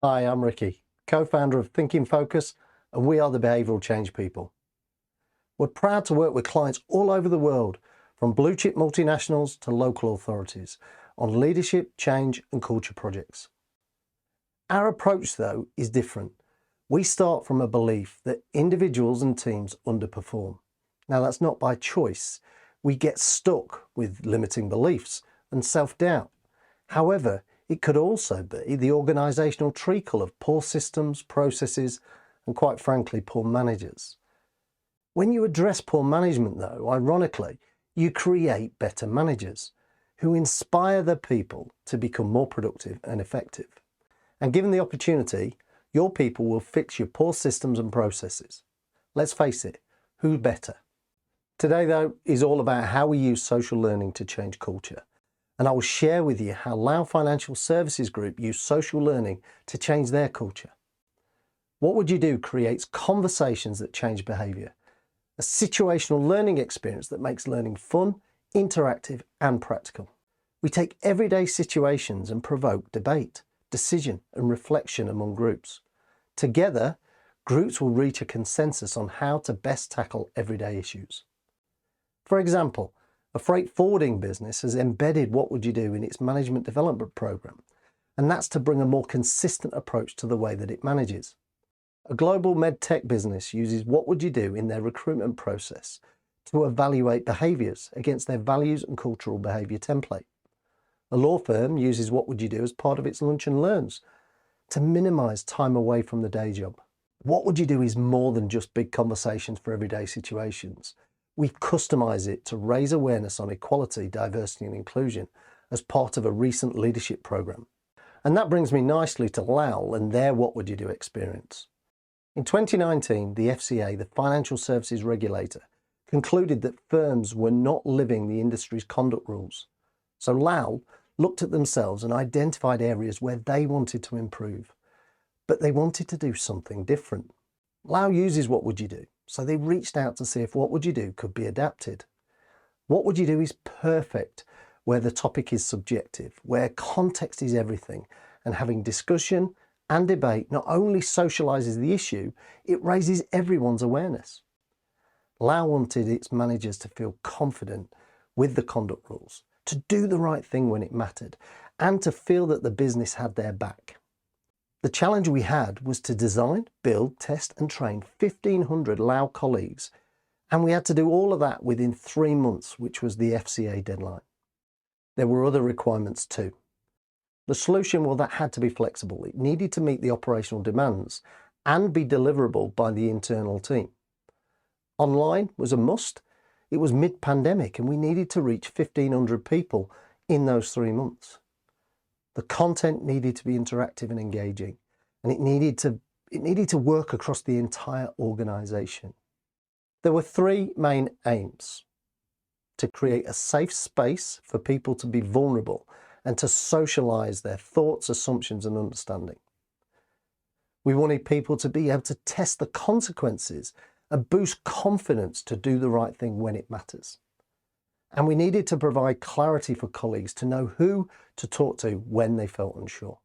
Hi, I'm Ricky, co-founder of Thinking Focus, and we are the Behavioural Change People. We're proud to work with clients all over the world, from blue chip multinationals to local authorities, on leadership, change and culture projects. Our approach, though, is different. We start from a belief that individuals and teams underperform. Now, that's not by choice. We get stuck with limiting beliefs and self-doubt. However, it could also be the organisational treacle of poor systems, processes, and quite frankly, poor managers. When you address poor management, though, ironically, you create better managers who inspire their people to become more productive and effective. And given the opportunity, your people will fix your poor systems and processes. Let's face it, who better? Today, though, is all about how we use social learning to change culture. And I will share with you how Lau Financial Services Group use social learning to change their culture. What Would You Do creates conversations that change behaviour, a situational learning experience that makes learning fun, interactive and practical. We take everyday situations and provoke debate, decision and reflection among groups. Together, groups will reach a consensus on how to best tackle everyday issues. For example, a freight forwarding business has embedded What Would You Do in its management development program, and that's to bring a more consistent approach to the way that it manages. A global medtech business uses What Would You Do in their recruitment process to evaluate behaviours against their values and cultural behaviour template. A law firm uses What Would You Do as part of its lunch and learns to minimise time away from the day job. What Would You Do is more than just big conversations for everyday situations. We customise it to raise awareness on equality, diversity and inclusion as part of a recent leadership programme. And that brings me nicely to Lau and their What Would You Do experience. In 2019, the FCA, the Financial Services Regulator, concluded that firms were not living the industry's conduct rules. So Lau looked at themselves and identified areas where they wanted to improve, but they wanted to do something different. Lau uses What Would You Do, so they reached out to see if What Would You Do could be adapted. What Would You Do is perfect where the topic is subjective, where context is everything, and having discussion and debate not only socialises the issue, it raises everyone's awareness. Lau wanted its managers to feel confident with the conduct rules, to do the right thing when it mattered, and to feel that the business had their back. The challenge we had was to design, build, test and train 1,500 Lau colleagues, and we had to do all of that within 3 months, which was the FCA deadline. There were other requirements too. The solution, well, that had to be flexible. It needed to meet the operational demands and be deliverable by the internal team. Online was a must. It was mid-pandemic and we needed to reach 1,500 people in those 3 months. The content needed to be interactive and engaging, and it needed to work across the entire organisation. There were 3 main aims: to create a safe space for people to be vulnerable and to socialise their thoughts, assumptions and understanding. We wanted people to be able to test the consequences and boost confidence to do the right thing when it matters. And we needed to provide clarity for colleagues to know who to talk to when they felt unsure.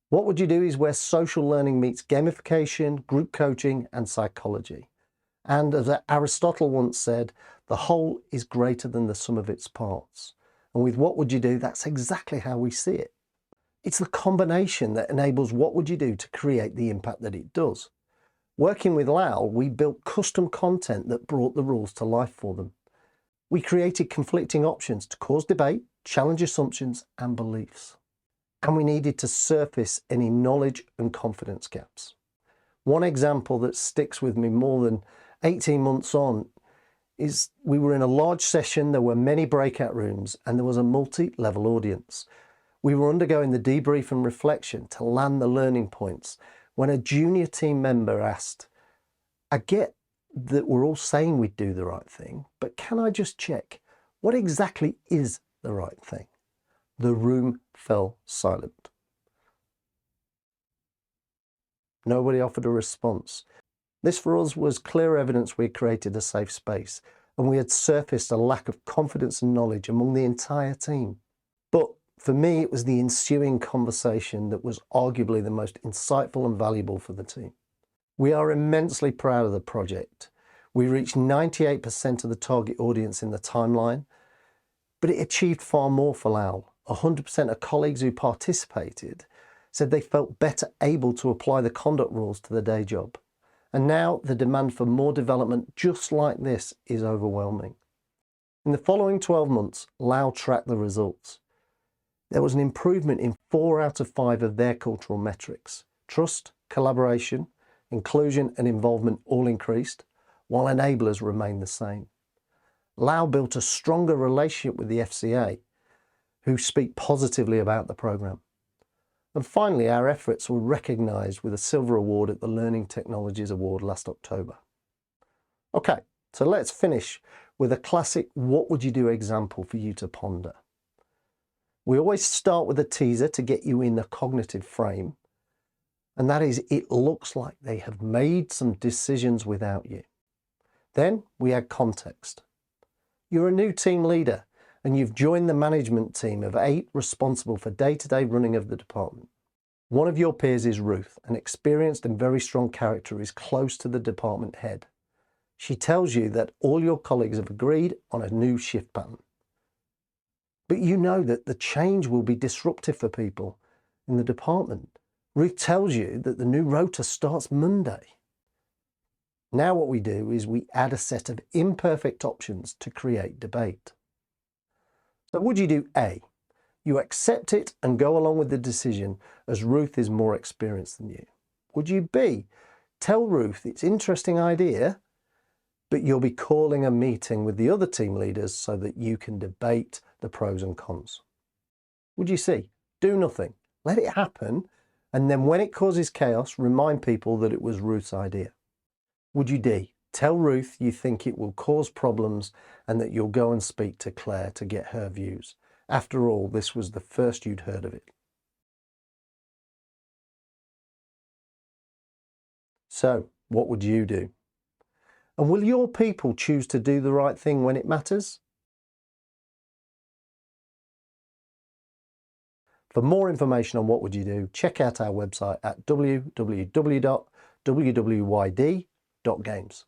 What Would You Do is where social learning meets gamification, group coaching and psychology. And as Aristotle once said, the whole is greater than the sum of its parts. And with What Would You Do, that's exactly how we see it. It's the combination that enables What Would You Do to create the impact that it does. Working with Lau, we built custom content that brought the rules to life for them. We created conflicting options to cause debate, challenge assumptions and beliefs. And we needed to surface any knowledge and confidence gaps. One example that sticks with me more than 18 months on is we were in a large session, there were many breakout rooms and there was a multi-level audience. We were undergoing the debrief and reflection to land the learning points when a junior team member asked, "I get that we're all saying we'd do the right thing, but can I just check, what exactly is the right thing?" The room fell silent. Nobody offered a response. This for us was clear evidence we had created a safe space and we had surfaced a lack of confidence and knowledge among the entire team. But For me, it was the ensuing conversation that was arguably the most insightful and valuable for the team. We are immensely proud of the project. We reached 98% of the target audience in the timeline, but it achieved far more for Lowell. 100% of colleagues who participated said they felt better able to apply the conduct rules to their day job. And now the demand for more development just like this is overwhelming. In the following 12 months, Lowell tracked the results. There was an improvement in 4 out of 5 of their cultural metrics. Trust, collaboration, inclusion and involvement all increased, while enablers remained the same. Lowell built a stronger relationship with the FCA, who speak positively about the programme. And finally, our efforts were recognised with a silver award at the Learning Technologies Award last October. Okay, so let's finish with a classic what would you do example for you to ponder. We always start with a teaser to get you in a cognitive frame, and that is it looks like they have made some decisions without you. Then we add context. You're a new team leader and you've joined the management team of 8 responsible for day-to-day running of the department. One of your peers is Ruth, an experienced and very strong character who is close to the department head. She tells you that all your colleagues have agreed on a new shift pattern. But you know that the change will be disruptive for people in the department. Ruth tells you that the new rota starts Monday. Now what we do is we add a set of imperfect options to create debate. So would you do A? You accept it and go along with the decision as Ruth is more experienced than you. Would you B? Tell Ruth it's an interesting idea, but you'll be calling a meeting with the other team leaders so that you can debate the pros and cons. Would you C? Do nothing, let it happen, and then when it causes chaos, remind people that it was Ruth's idea. Would you D? Tell Ruth you think it will cause problems and that you'll go and speak to Claire to get her views. After all, this was the first you'd heard of it. So, what would you do? And will your people choose to do the right thing when it matters? For more information on what would you do, check out our website at www.wwyd.games.